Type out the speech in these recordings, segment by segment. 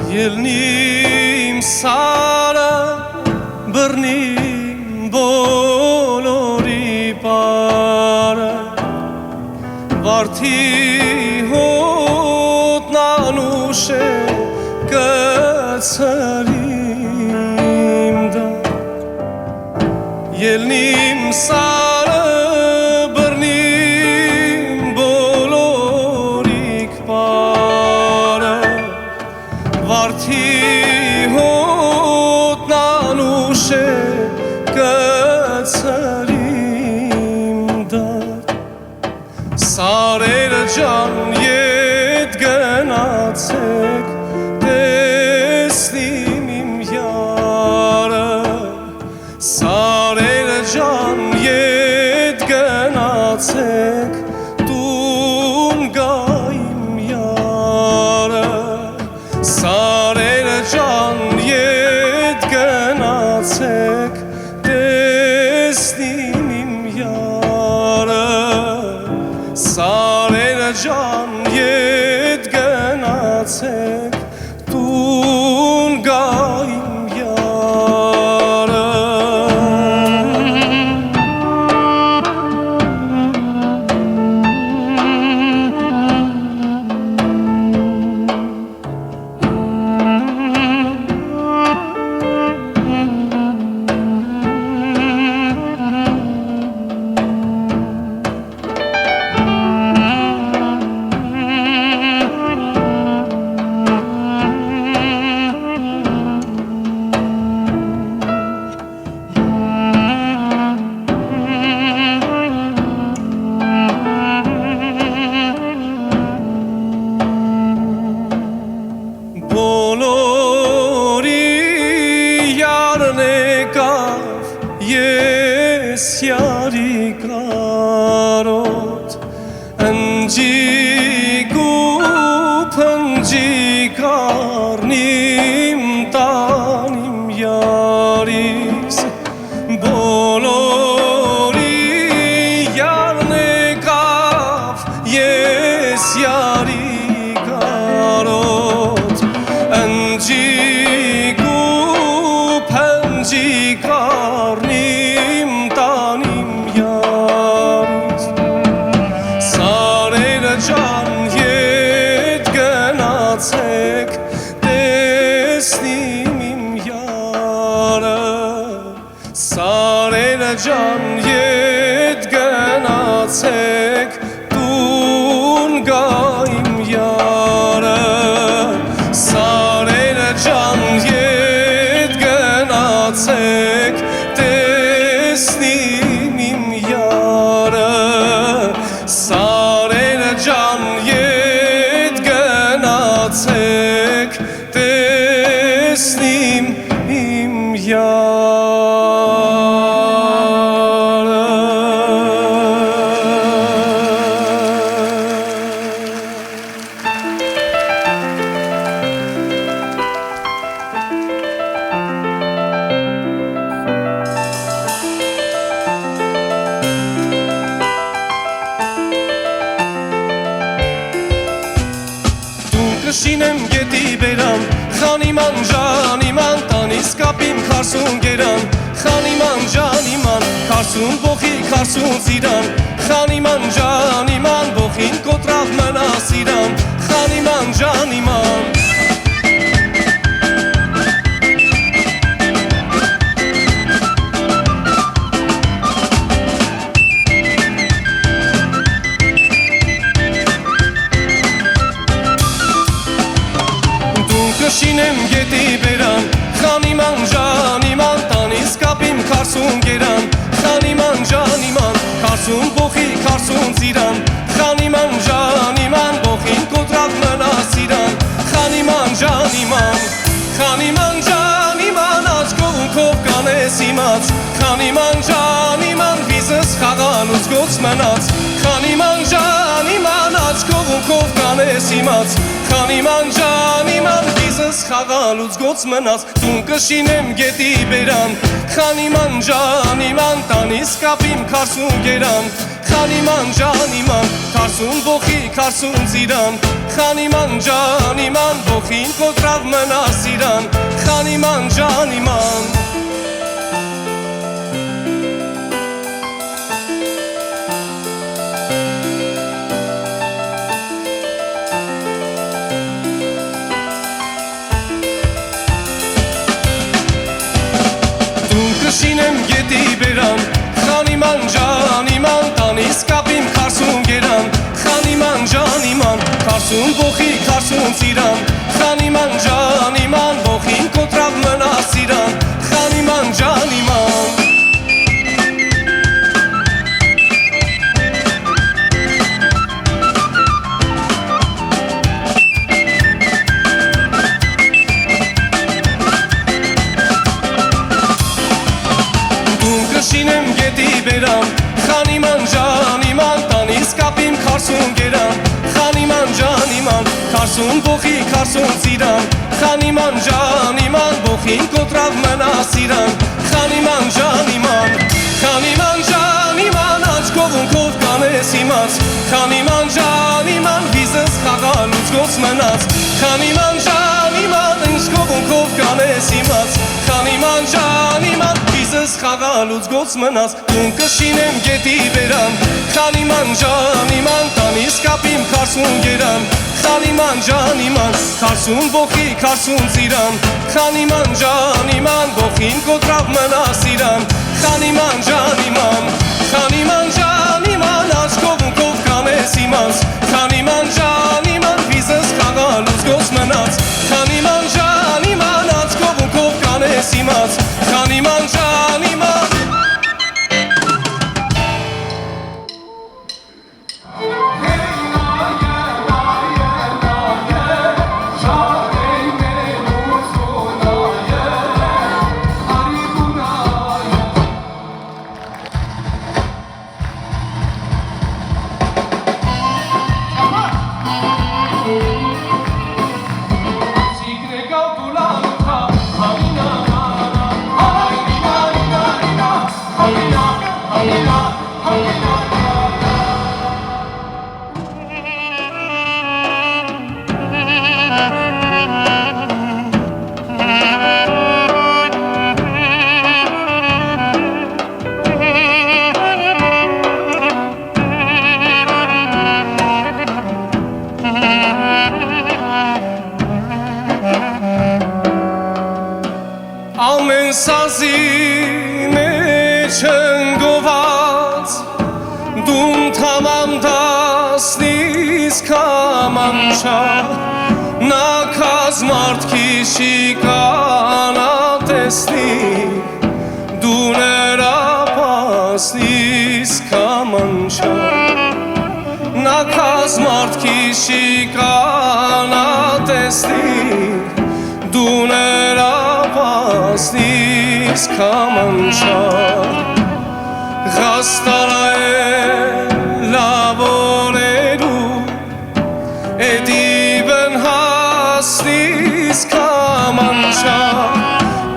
Ելնիմ սարը բռնիմ բոլորի պարը Վարդի հոտնն անուշ է կցրիմ դա Ելնիմ սարը բռնիմ բոլորիք պարը Վարդի հոտնն անուշ է կցրիմ դա Սարերը ջան ետ գնացեք տեսնիմ իմ յարը Սարերը ջան ետ գնացեք տուն գա իմ յարը Սարերը ջան ետ գնացեք տեսնիմ իմ յարը Սարերը ջան ետ գնացեք կառնիմ տանիմ յարիս բոլորի յարն եկավ ես յարի կարոտ ընջիկ ու փնջիկ կառնիմ տանիմ յարիս սարերը ջան ետ գնացեք տեսնիմ իմ յարը սարերը ջան ետ գնացեք տուն գա իմ յարը սարերը ջան ետ գնացեք տեսնիմ իմ յարը սարերը ջան ետ գնացեք տեսնիմ իմ Կշինեմ գետի բերան, խանիման ժանիման, տանիս կապիմ քարսուն գերան, խանիման ժանիման, քարսուն բոխի քարսուն ծիրան, խանիման ժանիման, բոխին կոտրավ մնաս իրան, խանիման ժանիման Կշինեմ գետի բերան, խանիման ժանիման, տանիս կապիմ քարսուն գերան, խանիման ժանիման, քարսուն բոխի քարսուն ծիրան, խանիման ժանիման, բոխին կոտրավ մնաս իրան, խանիման ժանիման, խանիման ժանիման, աչքով ու քով կանես իմաց, խանիման ժանիման, վիզս խաղալուց գոց մնաց, խանիման ժանիման, աչքով ու քով կանես իմաց, խանիման ժանիման, վիզս խաղալուց գոց մնաց, տուն կշինեմ գետի բերան, խանիման ժանիման, տանիս կապիմ քարսուն գերան, խանիման ժանիման, քարսուն բոխի քարսուն ծիրան, խանիման ժանիման, բոխին կոտրավ մնաս իրան, խանիման ժանիման Կշինեմ գետի բերան, խանիման ժանիման, տանիս կապիմ քարսուն գերան, խանիման ժանիման, քարսուն բոխի քարսուն ծիրան, խանիման ժանիման, բոխին կոտրավ մնաս իրան, խանիման ժանիման Կշինեմ գետի բերան, խանիման ժանիման, տանիս կապիմ քարսուն գերան, խանիման ժանիման, քարսուն բոխի քարսուն ծիրան, խանիման ժանիման, բոխին կոտրավ մնաս իրան, խանիման ժանիման, խանիման ժանիման, աչքով ու քով կանես իմաց, խանիման ժանիման, վիզս խաղալուց գոց մնաց, խանիման ժանիման, ընչքով ու քով կանես իմաց, խանիման ժանիման, վիզս խաղալուց գոց մնաց, տուն կշինեմ գետի բերան, խանիման ժանիման, տանիս կապիմ քարսուն գերան, խանիման ժանիման, քարսուն բոխի քարսուն ծիրան, խանիման ժանիման, բոխին կոտրավ մնաս իրան, խանիման ժանիման, խանիման ժանիման, աչքով ու քով կանես իմաց, խանիման ժանիման, վիզս խաղալուց գոց մնաց, խանիման ժանիման, աչքով ու քով կանես իմաց, խանիման ժանիման Ամեն սազի մեջ ընկոված դում թամամ դասնիս կամանչա նա կազմարդքի շիկանա տեսնի դու նրա պասնիս կամանչա նա կազմարդքի շիկանա տեսնի դու նրա պասնիս կամանչա Ղաստարա է լավորերու Էդիբն հասնիս կամանչա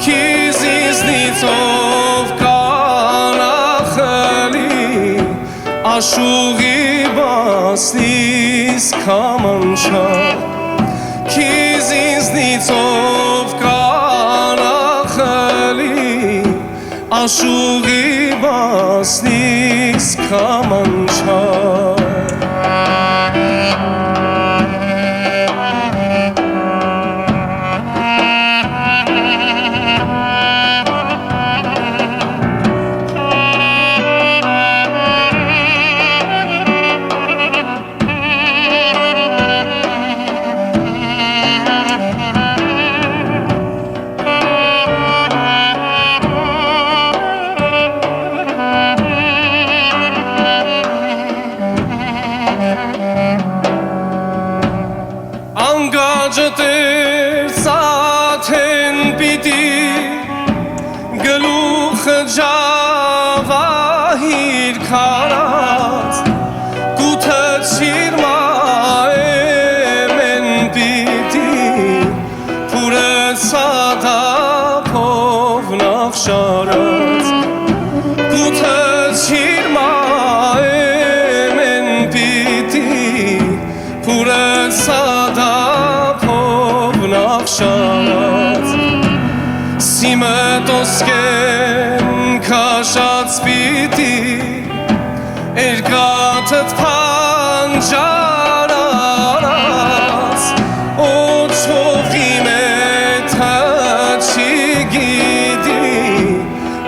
Քիզիզնիցով կանախլի Աշուղի բասնիս կամանչա Քիզիզնիցով կանախլի Աշուղի բասնիս կամանչա Անգաջտեր սաթեն պիտի գլուխը ջավահիր քարած կութը չիրմա էմեն պիտի պուրը սադապով նախշարած կութը չիրմա էմեն պիտի պուրը սադապով նախշարած Սիմը տոսկեն կաշած պիտի Էրկատըտ պանջարած Օչովի մետը չի գիդի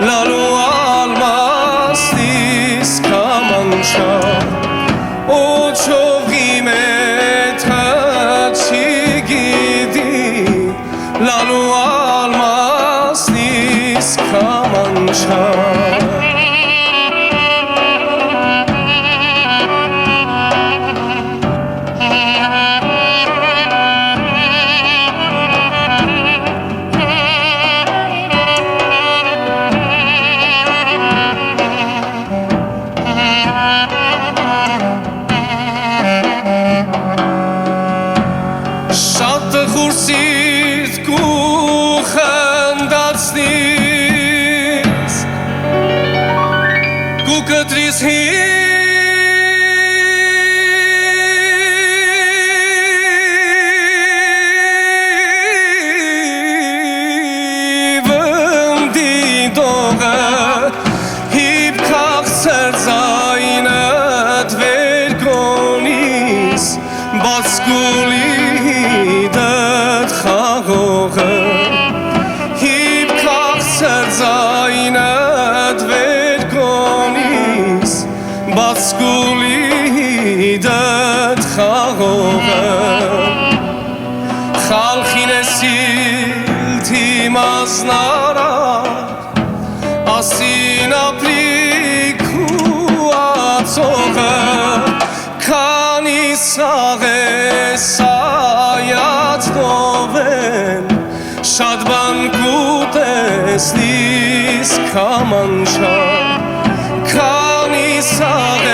Լալու ալմաստիս կամանչա Օչովի մետը Լալու ալմաստիս կամանչա Շատ խուրսից կուխնդացնիս Կուկտրիս հիվնդի դողը Հիվ կաղցր զայնըտ վեր կոնիս Բացկուլի դդ խաղողը Հիվ կաղցր զայնըտ վեր կոնիս Բացկուլի դդ խաղողը Խալխին է սիլթի մազնարա Ասին ապրիկ ու ացողը Քանի սաղ է սայած նովեն Շատ բան կուտեսնիս կամանչա Քանի սաղ է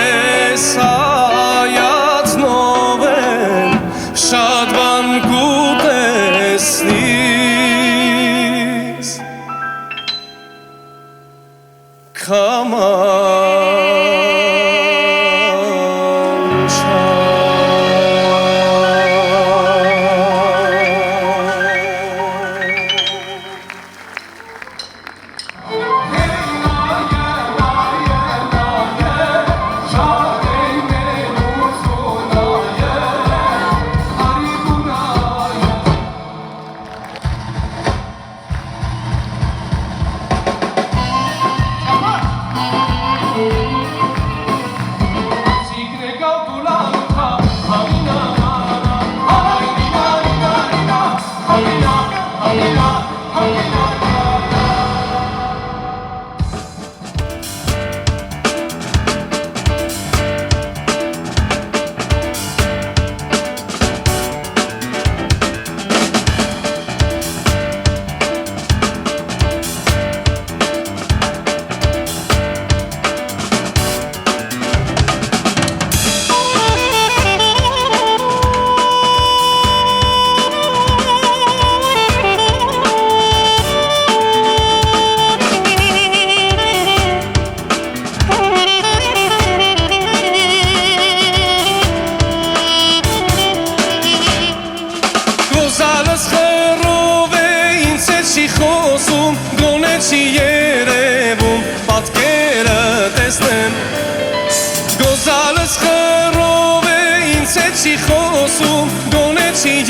սայած նովեն Շատ բան կուտեսնիս կամանչա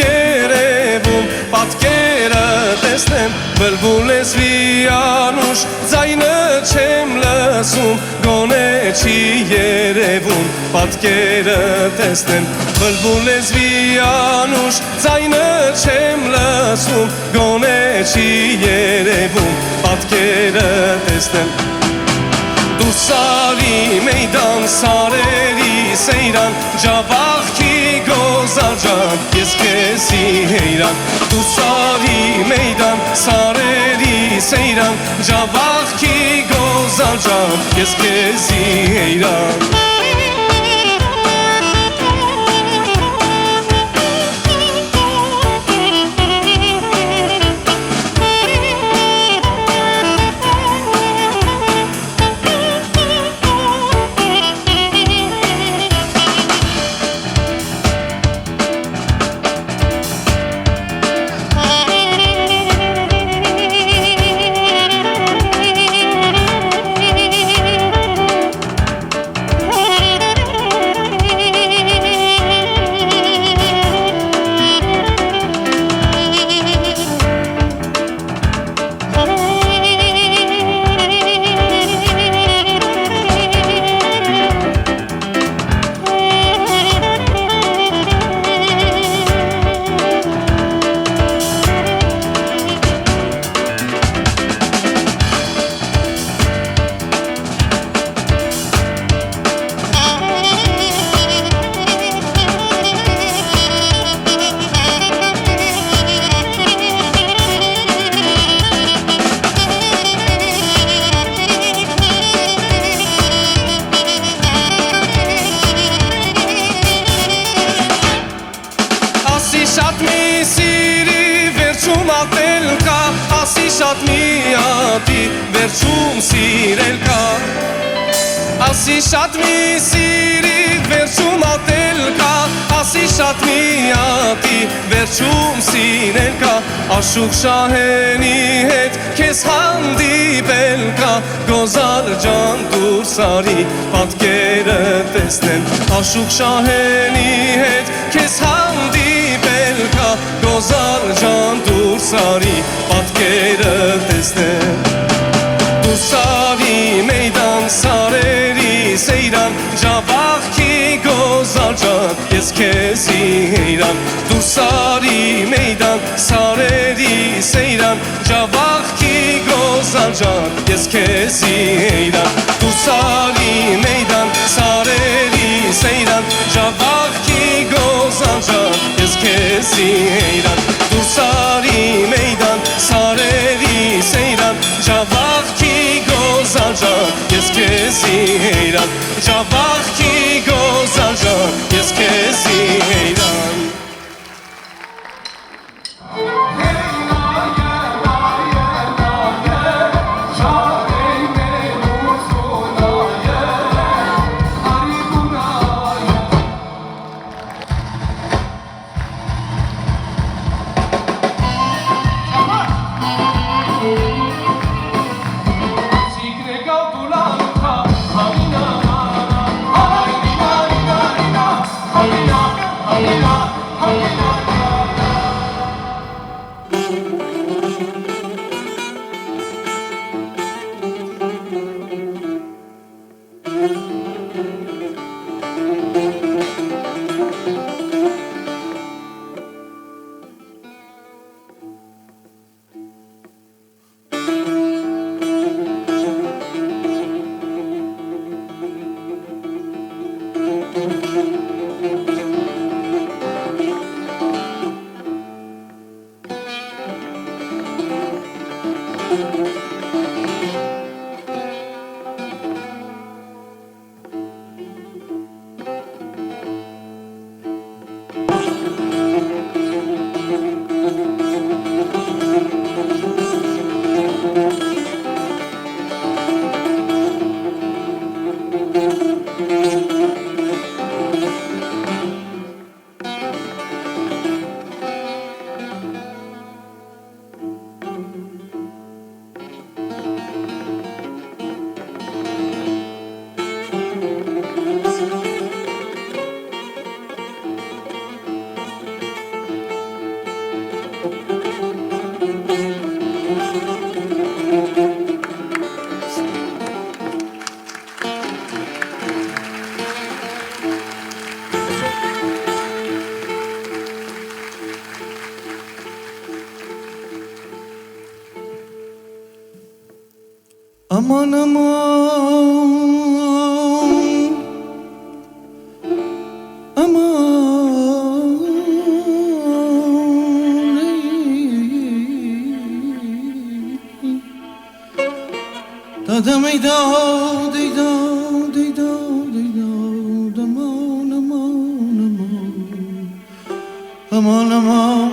երևում պատկերը տեսնեմ բլբուլ ես վիանուշ ձայնը չեմ լսում գոնե չի երևում պատկերը տեսնեմ բլբուլ ես վիանուշ ձայնը չեմ լսում գոնե չի երևում պատկերը տեսնեմ Դու սարի մեյդան սարերի սեյրան ջավախքի գոզաջան ես քեզի հեյրան Դու սարի մեյդան սարերի սեյրան ջավախքի գոզաջան ես քեզի հեյրան Շատ միատի վերջում սիրել կա Ասի շատ մի սիրի վերջում ատել կա Ասի շատ միատի վերջում սիրել կա Աշուկ շահենի հետ քեզ հանդիպել կա Գոզալ ջան դուր սարի պատկերը տեսնեմ Աշուկ շահենի հետ քեզ հանդիպել կա Գոզալ ջան դուր սարի պատկերը տեսնեմ Դու սարի մեյդան սարերի սեյրան Ջավախքի գոզալ ջան ես քեզի հեյրան Դու սարի մեյդան սարերի սեյրան Ջավախքի գոզալ ջան ես քեզի հեյրան Դու սարի մեյդան սարերի սեյրան Ջավախքի գոզալ ջան ես քեզի հեյրան Դու սարի մեյդան սարերի սեյրան Ջավախքի գոզալ ջան ես քեզի հեյրան Ջավախքի գոզալ ջան ես քեզի հեյրան aman aman aman dadam eyda deyda deyda deyda aman aman aman aman aman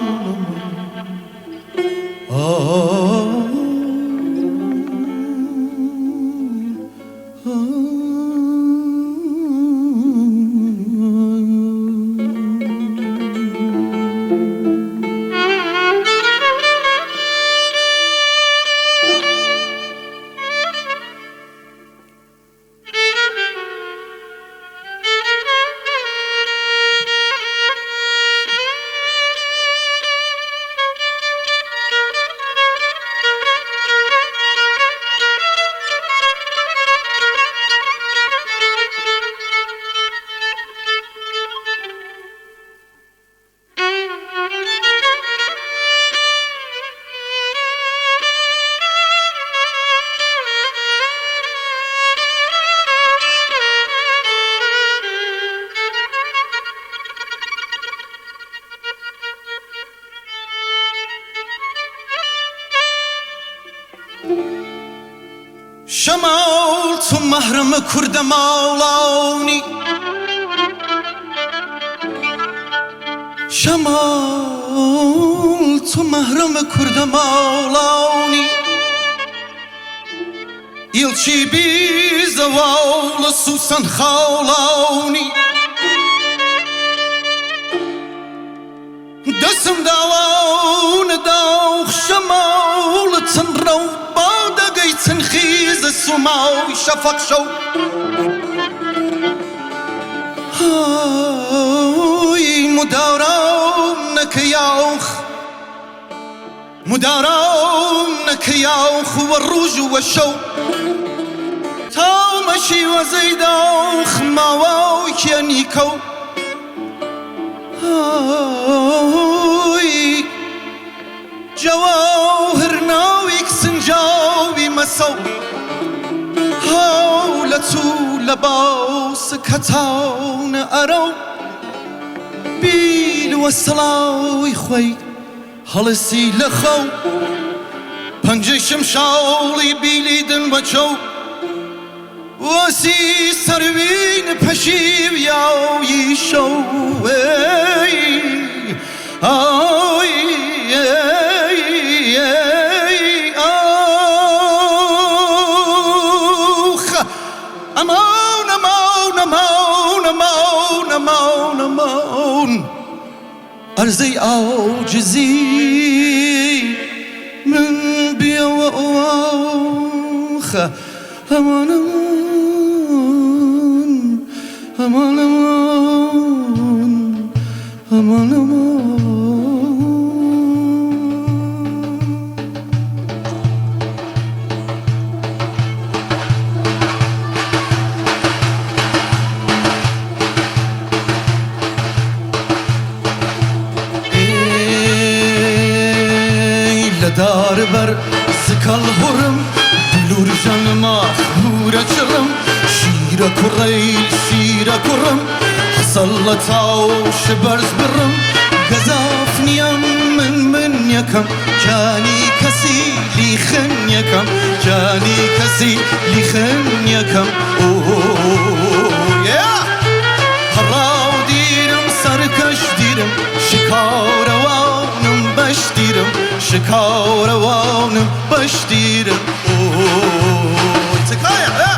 شمال تو محرم کرد مولانی شمال تو محرم کرد مولانی یلچی بیز وال سوسن خولانی دسم داوان داوخ شمال تنرو تنخيز السماوي شفق شو هاي مدارونك ياوخ مدارونك ياوخ والروج والشو تاو مشي وزيدوخ ماوك ينيكو هاي جواهر ناويك سنجاوي مسو هاولتو لباس كتاون أرو بيل وصلاوي خوي هلسي لخو پنجه شمشاولی بیلیدن بچو واسی سروین پشیو یاوی شو أمان أمان أمان أمان أمان أمان أرزي أوجزي من بيوخ أمان أمان أمان أمان أمان أمان دار بر سکال هرم بلور جانما خورا چرم شیرا کوریل شیرا کرم حصلتاو شبرز برم گزاف نیم من یکم جانی کسی لیخن یکم جانی کسی لیخن یکم هراو دیرم سرکش دیرم شکاروانم بش دیرم شکاروانم بش دیرم تکایا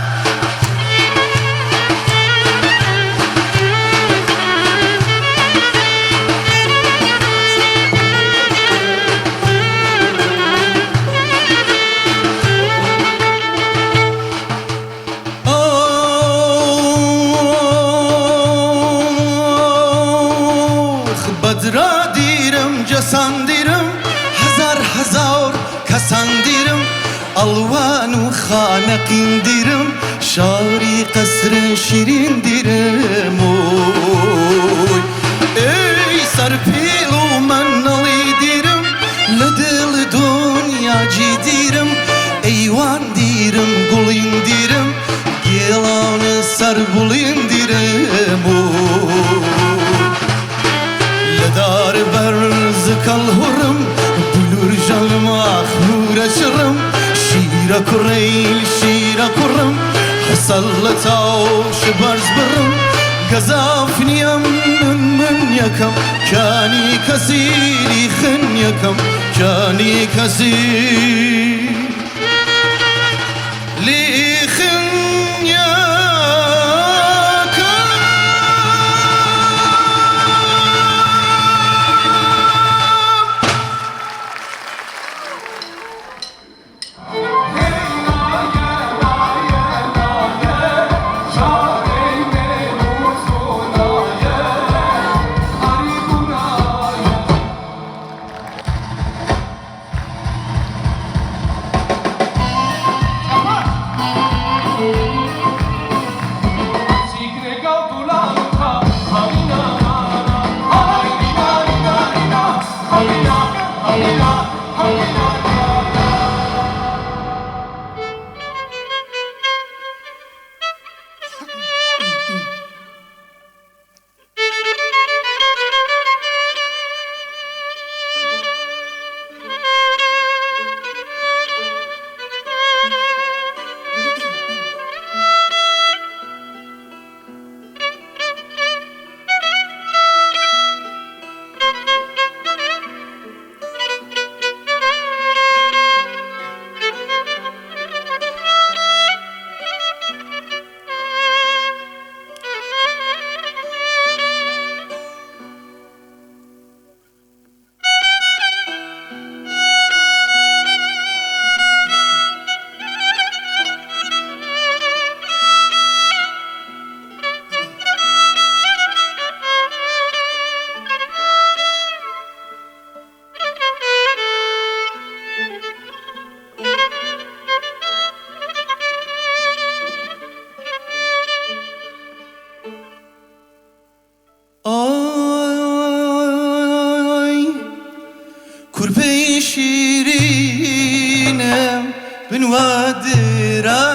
بدرا دیرم جسان دیرم هزار کسان دیرم الوان و خانقین دیرم شاری قصر شیرین دیرم ای سرپیل و منالی دیرم لدل دنیا جی دیرم ایوان دیرم گل كزافنيم من يكم كاني كسيري خن يكم كاني كسير لي خن كربي شيرينم بن ودرانم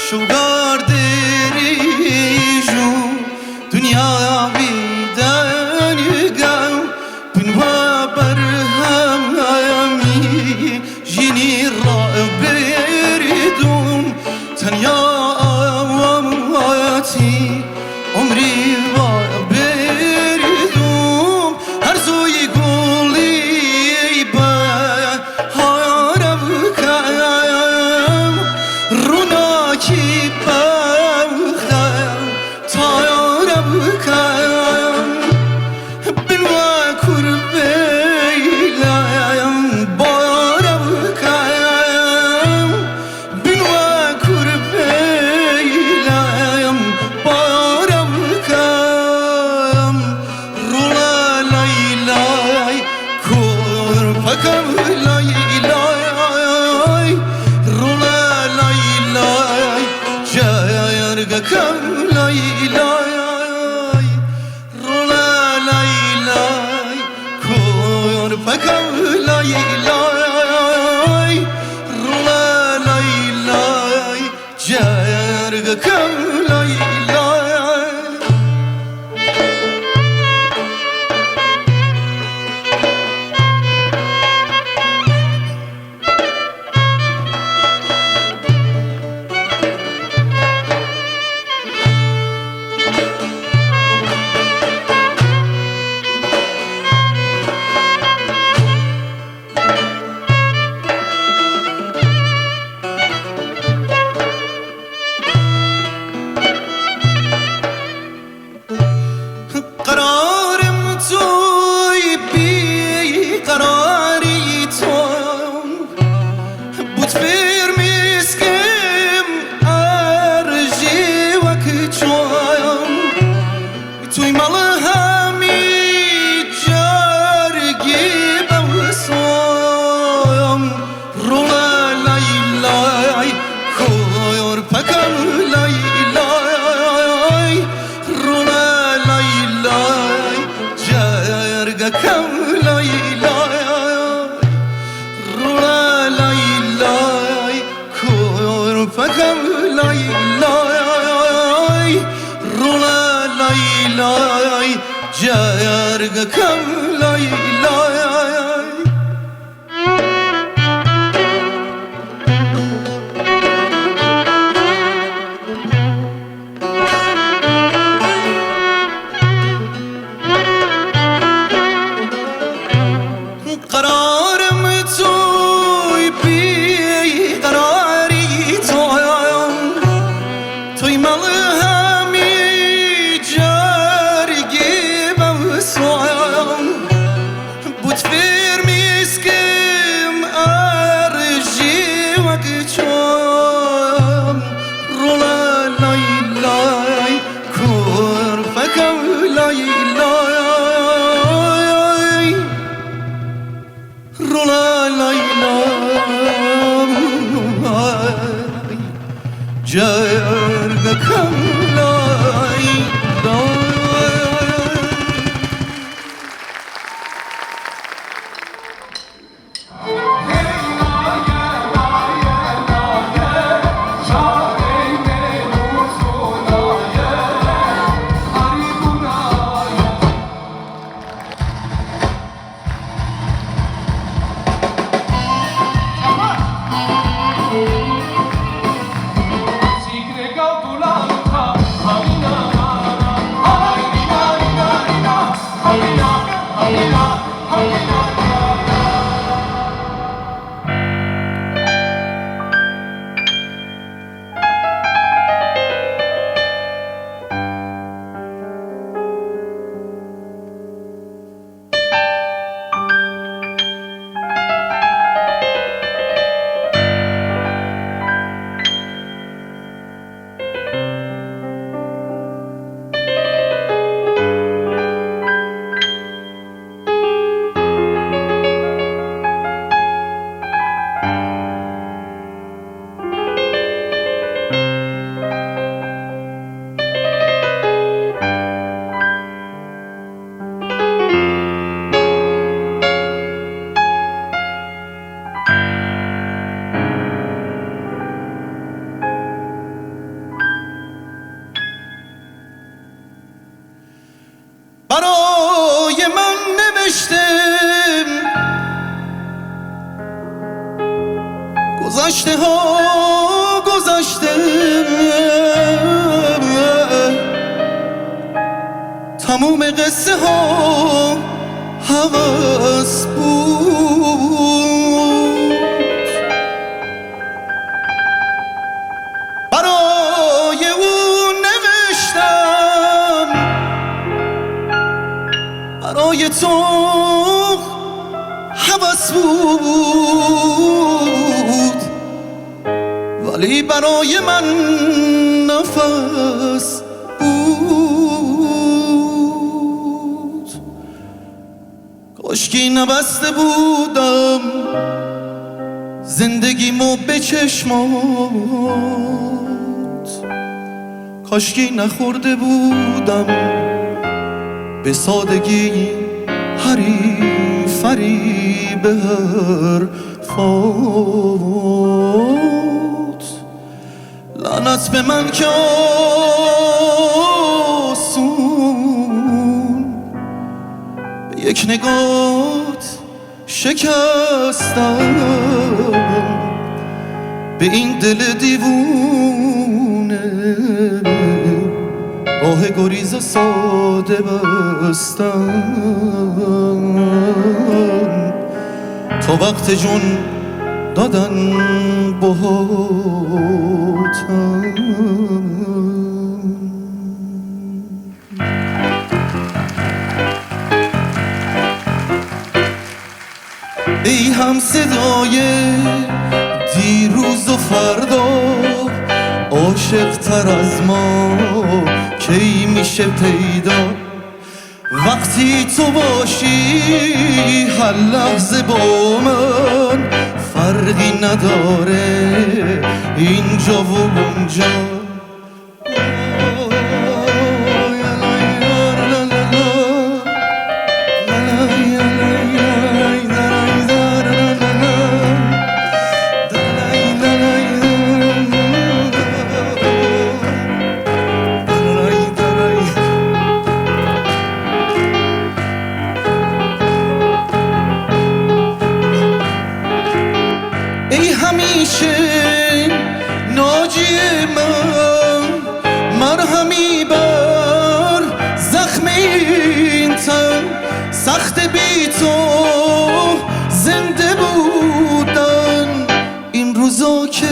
شوگار دریجو دنیا بیدانگم بن و برهمی جینی را بردم تنیا آواتی عمری و بردم هر زوی جرگكم ليلى جرگکم لای برای من نوشتم گذشته ها گذشته تموم قصه ها هوس بود برای اون نوشتم برای تو هوس بود ولی برای من نفس بود کاشکی نبسته بودم زندگیمو به چشمات کاشکی نخورده بودم به سادگی فریب هر فات لعنت به من که آسون به یک نگات شکستم به این دل دیوونه راه گریز ساده بستم تا وقت جون دادن باهاتم ای هم صدای دیروز و فردا عاشق تر از ما کی میشه پیدا وقتی تو باشی هر لحظه با من فرقی نداره اینجا و اونجا ای همیشه ناجی من مرهمی بر زخم این تن سخت بی تو زنده بودن این روزا که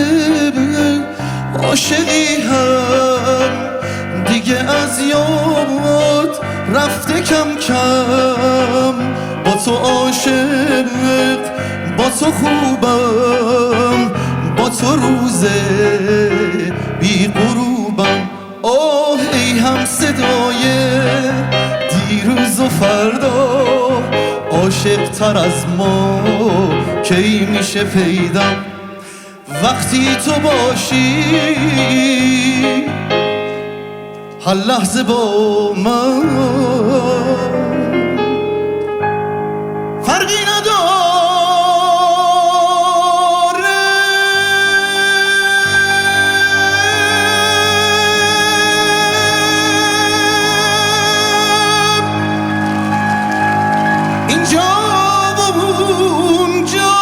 عاشقی هم دیگه از یاد رفته کم کم با تو عاشق با تو خوبم با تو روز بی غروبم آه ای هم صدای دیروز و فردا عاشق تر از ما کی میشه پیدا وقتی تو باشی هر لحظه با من فرقی نداره اینجا و اونجا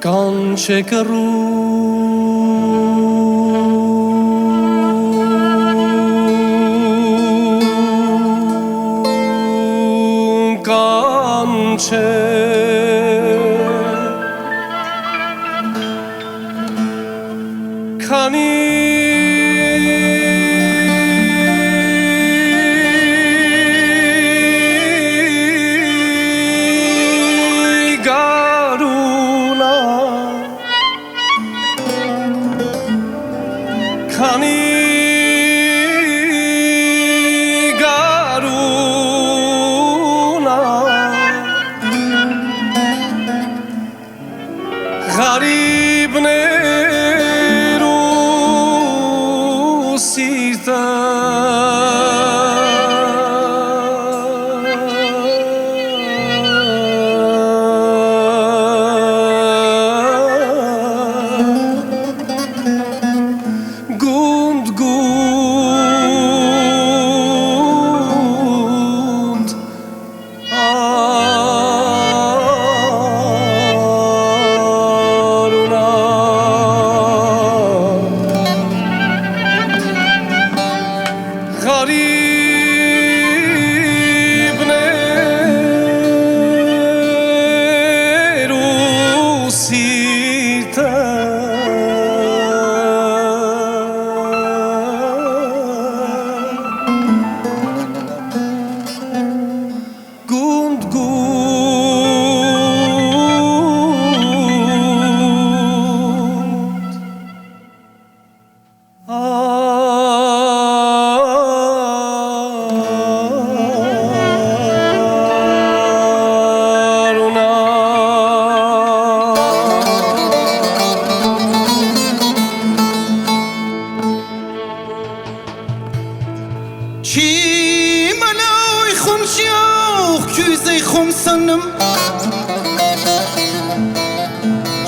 Canche caru canche cani garuna cani garuna غریب گوند گوند آرونا غریب نروسیده گوند گوند آرونا چی ملای خم شیاخ küze خم sanım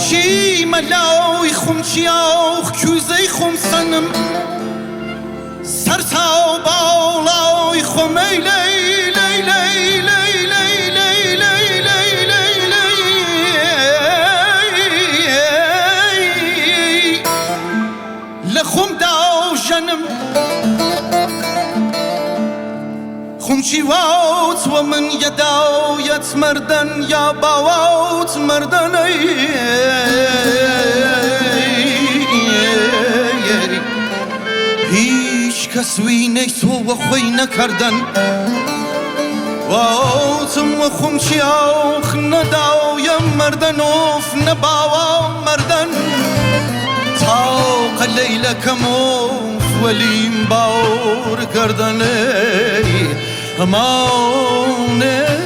چی ملای خم شیاخ küze خم sanım سرسا بالای خم ایلی لخم داو جنم خمشي واوت ومن يداويت مردن يا باوت مردن هیچ کس وینه تو و خوی نکردن واوتم و خمشي آخ نداویم مردن اوف نباوا مردن تاق لیلکم اوف ولیم باور کردن امانه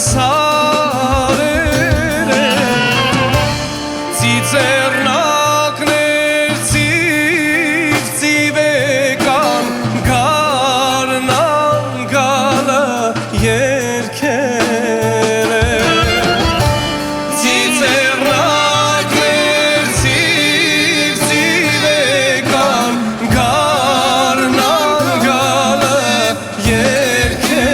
սարերը ծիծեռնակներ ծիվ-ծիվեկան գարնան գալը երկեր է ծիծեռնակներ ծիվ-ծիվեկան գարնան գալը երկեր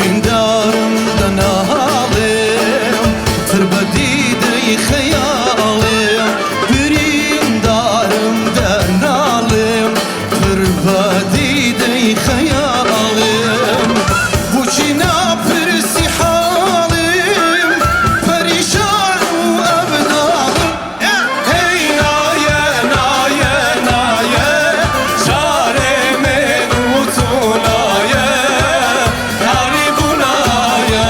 Büründarımdan ağlayım Tırbadide xeyalım Büründarımdan ağlayım Tırbadide xeyalım Bu çina pırsi halim Perişan u abdalım Hey naye naye naye Çare menutunaye Haribunaye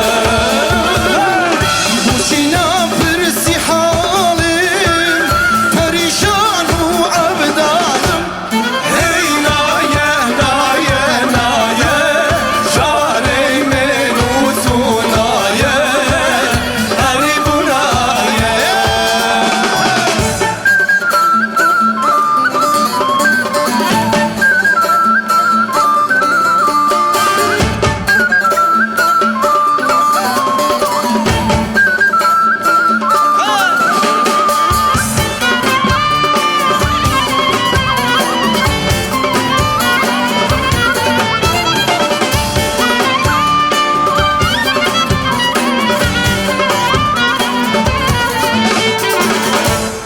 Bu çina pırsi halim Perişan u abdalım Hey naye naye naye Çare menutunaye Haribunaye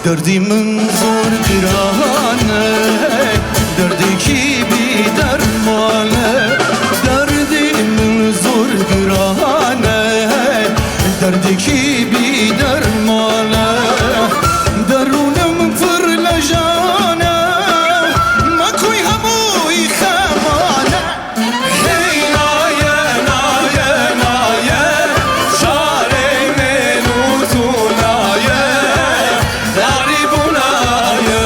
Derdimin zor girane Derdeki bir dermane Derdimin zor girane Derdeki bir dermane Derunum fırlajane Makuy hamuy khamane Hey naye naye naye Çare menutunaye Haribunaye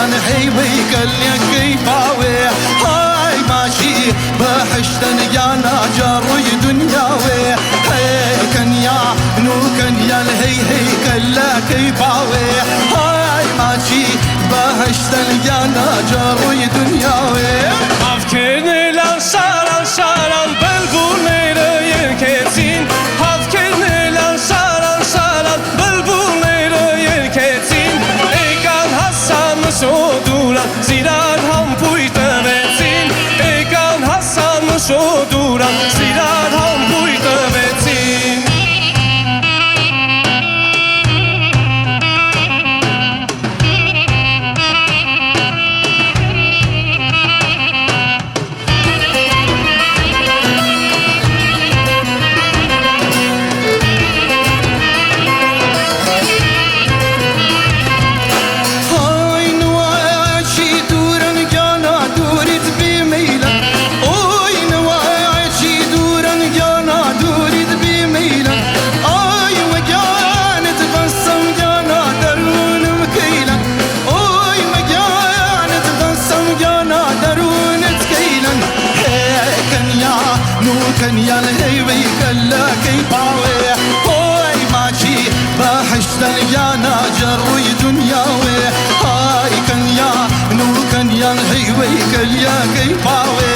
خنيمان حيوي كليك باوي هاي ماشي بحشتن يا ناجر دنياوي هاي كنيا نو كنيا الهي كلك باوي هاي ماشي بحشتن يا ناجر دنياوي Havkirni lan şaran bülbülleri yerkesin Havkirni lan şaran bülbülleri yerkesin Egan Hasan şoduran zirar ham puyta vetsin Egan Hasan şoduran zirar ham puyta vetsin كنيا الهيوي كلك باوي هاي ماشي بحشتن يا ناجر دنياوي هاي كنيا نو كنيا الهيوي كلك باوي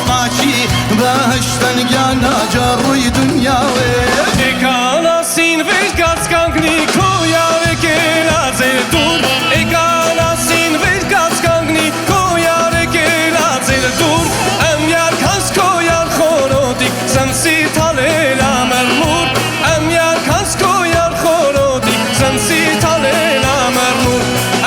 ماشي بحشتن يا ناجر دنياوي Ekana sin vilkas kangni koja vekela dur Ekana sin vilkas kangni koja vekela dur Em yar kans koyar khorodik zamsi talela mermur Em yar kans koyar khorodik zamsi talela mermur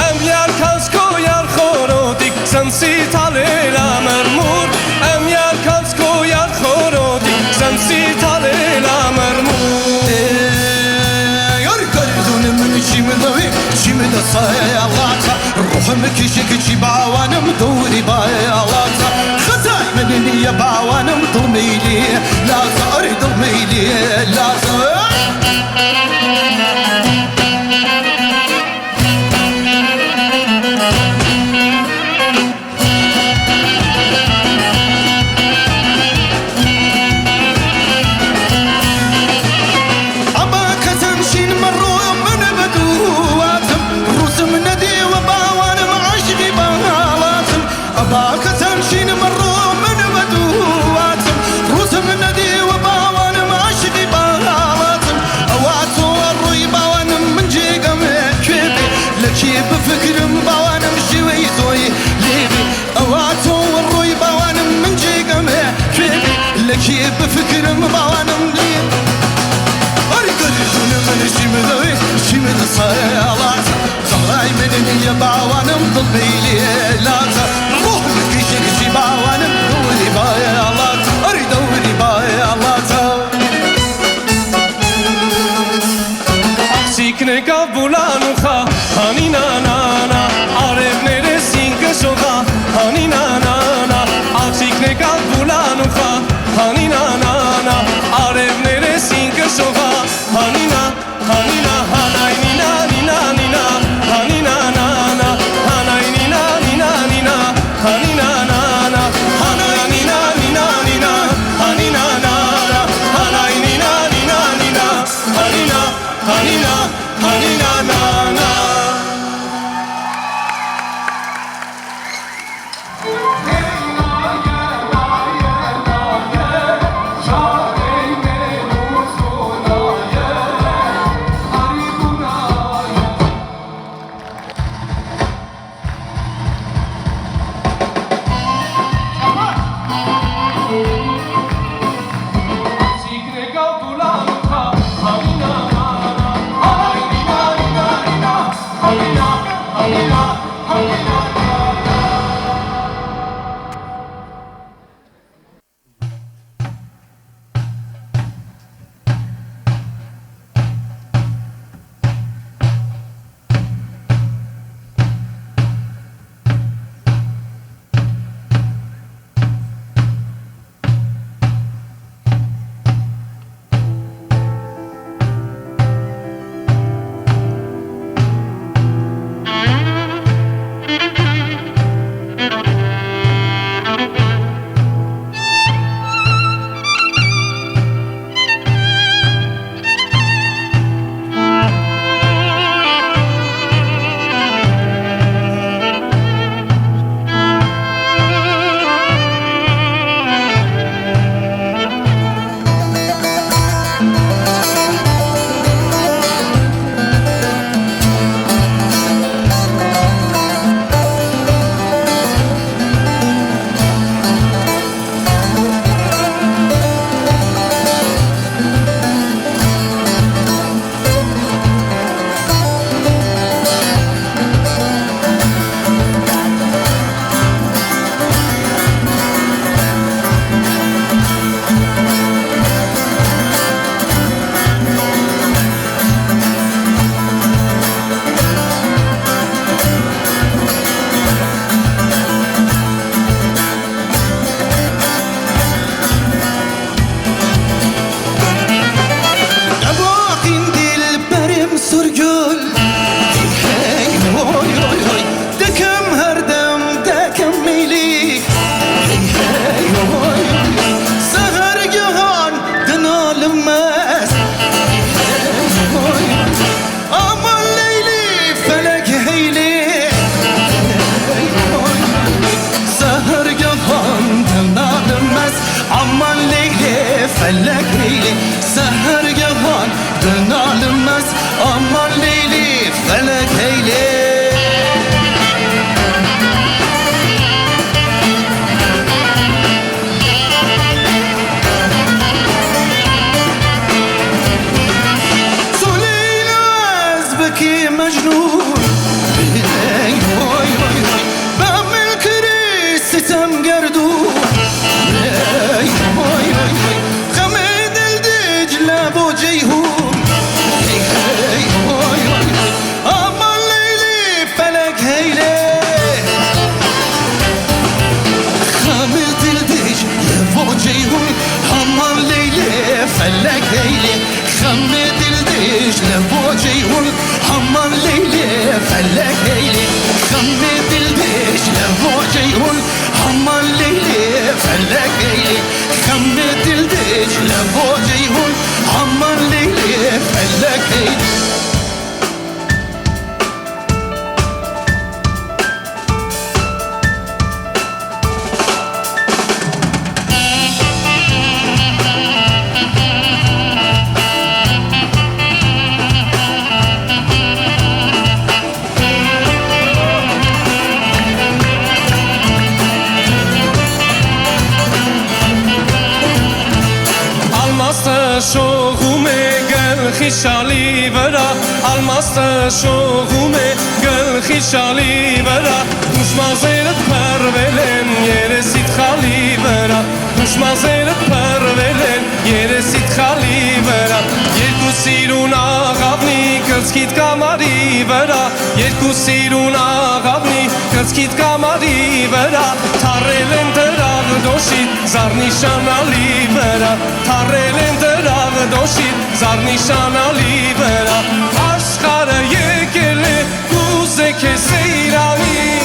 Em yar kans koyar khorodik zamsi talela mermur Em yar kans koyar khorodik zamsi talela mermur شمد صيالاتا روح مكشك باوانم دوري بايالاتا خزاي مني يا باوانم ضميلي لا صار ضميلي لا صار باك تمشين مروا من بدواتم روسم ندي وباوانم عشقي باواتم اواتو الروي باوانم من جيقم كيبي لكي بفكرم باوانم شوي زوي ليبي اواتو الروي باوانم من جيقم كيبي لكي بفكرم باوانم ليبي أريد من شمدوي شمد صيالات صغاي مني يا باوانم ضلبي لي لاتا روح مكيشك شي باوانم دوري بايالات أريد دوري بايالات Sikne kabulanu kha hani na na na Arev neresin këshoha hani na na na Sikne kabulanu kha hani na na na Arev neresin këshoha hani na hanay nina nina nina hani na na na hanay nina nina nina hani na na na hanay nina nina nina hani na na na hanay nina nina nina hani na na na فلك ليلي خمي دلدش لفوجيهن همان ليلي فلك ليلي خمي دلدش لفوجيهن همان ليلي فلك ليلي شوغوم گلخی شالی ورا الماس شوغوم گلخی شالی ورا دوشمازیرت پرولن یرسید خالی ورا دوشمازیرت پرولن یرسید خالی ورا یکو سیرون آغابنی کرسکید کاماری ورا یکو سیرون آغابنی کرسکید کاماری ورا تارلن تراغ دوشید زار نشان علی ورا تارلن تراغ دوشید زار نشان علی ورا عشقار یکل کوزه که سیرانی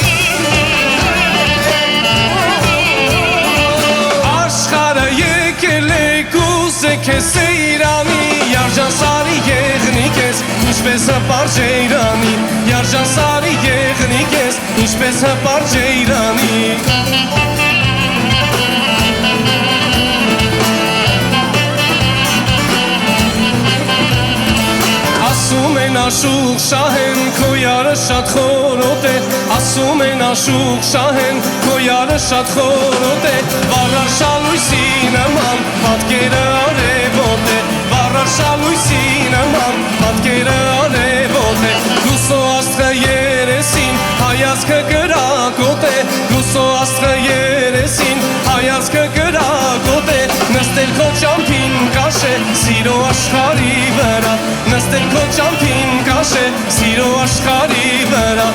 عشقار یکل کوزه که سیرانی یارجان ساری یغنی کس نیش به سپار جیرانی یارجان ساری یغنی کس نیش به سپار جیرانی ناشوق شاهن کو یار شاد خوروته اسوم ناشوق شاهن کو یار شاد خوروته وارار شالوی سینمان پاتگیره آره بوده وارار شالوی سینمان پاتگیره آره بوده گوسو astro yeresin hayaz که گراگوته گوسو astro yeresin hayaz که گراگوته نستل کو چامپین کاشه سیرو اشخاری برا نستل کو چامپین کاشه سیرو اشخاری برا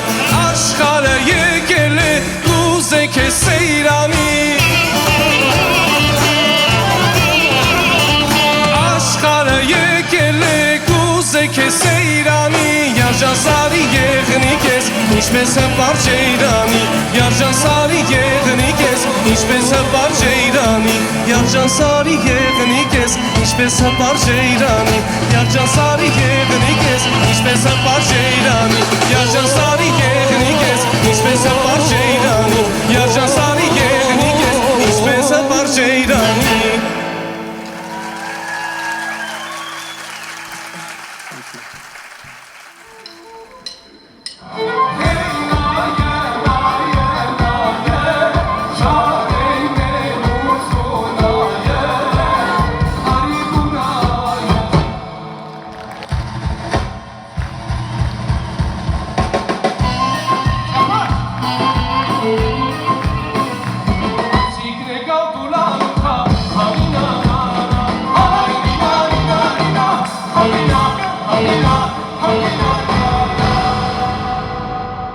اشخار یکل روزه که سیرانی اشخار یکل روزه که سیرانی یارجان ساری یغنی کس نیش به سپار جیرانی یارجان ساری یغنی کس نیش به سپار جیرانی یارجان ساری یغنی کس نیش به سپار جیرانی یارجان ساری یغنی کس نیش به سپار جیرانی یارجان